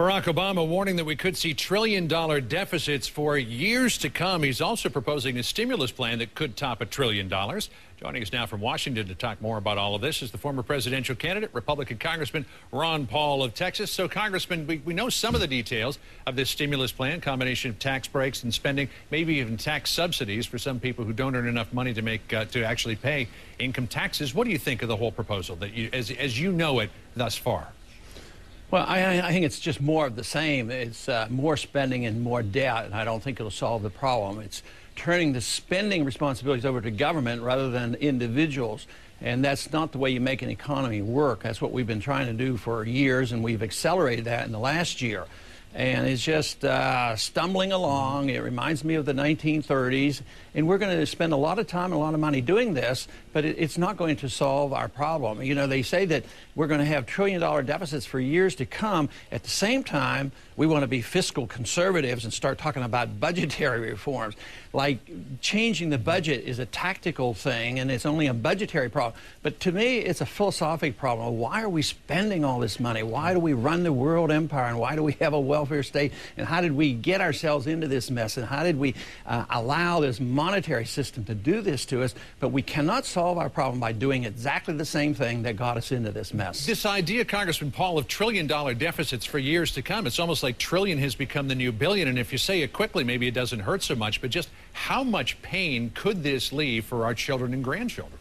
Barack Obama warning that we could see trillion-dollar deficits for years to come. He's also proposing a stimulus plan that could top $1 trillion. Joining us now from Washington to talk more about all of this is the former presidential candidate, Republican Congressman Ron Paul of Texas. So, Congressman, we know some of the details of this stimulus plan, combination of tax breaks and spending, maybe even tax subsidies for some people who don't earn enough money to actually pay income taxes. What do you think of the whole proposal that as you know it thus far? Well, I think it's just more of the same. It's more spending and more debt, and I don't think it'll solve the problem. It's turning the spending responsibilities over to government rather than individuals, and that's not the way you make an economy work. That's what we've been trying to do for years, and we've accelerated that in the last year. And it's just stumbling along. It reminds me of the 1930s. And we're going to spend a lot of time and a lot of money doing this, but it's not going to solve our problem. You know, they say that we're going to have trillion-dollar deficits for years to come. At the same time, we want to be fiscal conservatives and start talking about budgetary reforms. Like changing the budget is a tactical thing, and it's only a budgetary problem. But to me, it's a philosophic problem. Why are we spending all this money? Why do we run the world empire? And why do we have a welfare state? And how did we get ourselves into this mess? And how did we allow this monetary system to do this to us? But we cannot solve our problem by doing exactly the same thing that got us into this mess. This idea, Congressman Paul, of trillion-dollar deficits for years to come, it's almost like trillion has become the new billion. And if you say it quickly, maybe it doesn't hurt so much. But just how much pain could this leave for our children and grandchildren?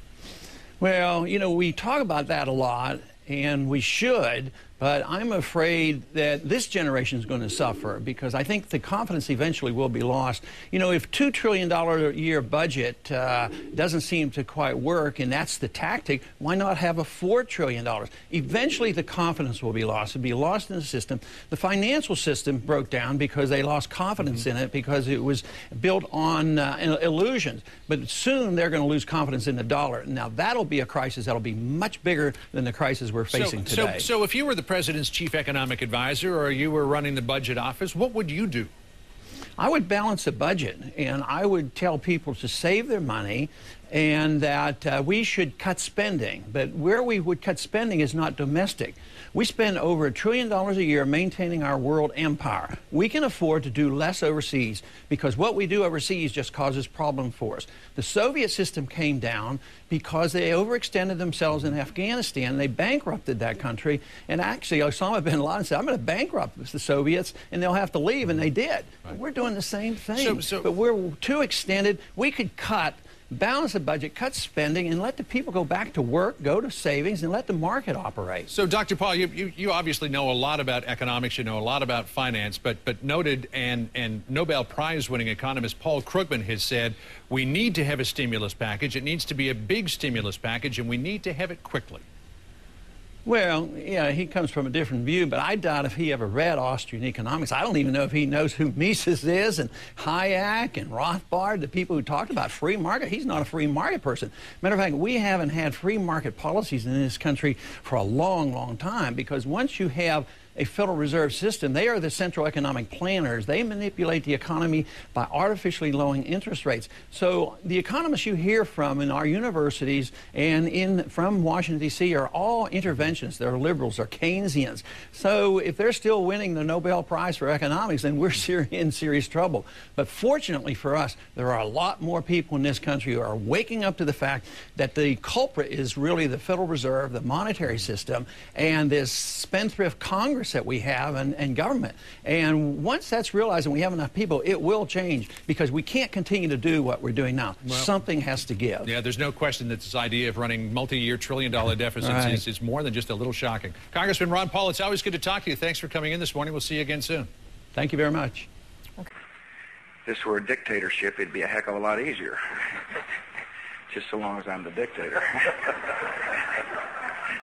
Well, you know, we talk about that a lot, and we should, but I'm afraid that this generation is going to suffer because I think the confidence eventually will be lost. You know, if $2 trillion a year budget doesn't seem to quite work, and that's the tactic, why not have a $4 trillion? Eventually the confidence will be lost. It'll be lost in the system. The financial system broke down because they lost confidence in it because it was built on illusions. But soon they're going to lose confidence in the dollar. Now that'll be a crisis that'll be much bigger than the crisis we're facing today. So if you were the president's chief economic advisor or you were running the budget office, what would you do? I would balance the budget, and I would tell people to save their money and that we should cut spending. But where we would cut spending is not domestic. We spend over $1 trillion a year maintaining our world empire. We can afford to do less overseas because what we do overseas just causes problems for us. The Soviet system came down because they overextended themselves in Afghanistan. They bankrupted that country. And actually, Osama bin Laden said, I'm going to bankrupt the Soviets, and they'll have to leave, and they did. Right. We're doing the same thing. But we're too extended. We could balance the budget, cut spending, and let the people go back to work, go to savings, and let the market operate. So, Dr. Paul, you obviously know a lot about economics, you know a lot about finance, but noted and Nobel Prize-winning economist Paul Krugman has said we need to have a stimulus package. It needs to be a big stimulus package, and we need to have it quickly. Well, yeah, he comes from a different view, but I doubt if he ever read Austrian economics. I don't even know if he knows who Mises is and Hayek and Rothbard, the people who talked about free market. He's not a free market person. Matter of fact, we haven't had free market policies in this country for a long, long time because once you have a Federal Reserve System, they are the central economic planners. They manipulate the economy by artificially lowering interest rates. So the economists you hear from in our universities and from Washington, D.C. are all interventionists. They're liberals, they're Keynesians. So if they're still winning the Nobel Prize for economics, then we're in serious trouble. But fortunately for us, there are a lot more people in this country who are waking up to the fact that the culprit is really the Federal Reserve, the monetary system, and this spendthrift Congress that we have and government. And once that's realized and we have enough people, it will change because we can't continue to do what we're doing now. Well, something has to give. Yeah, there's no question that this idea of running multi-year trillion-dollar deficits is more than just a little shocking. Congressman Ron Paul, it's always good to talk to you. Thanks for coming in this morning. We'll see you again soon. Thank you very much. If this were a dictatorship, it'd be a heck of a lot easier. Just so long as I'm the dictator.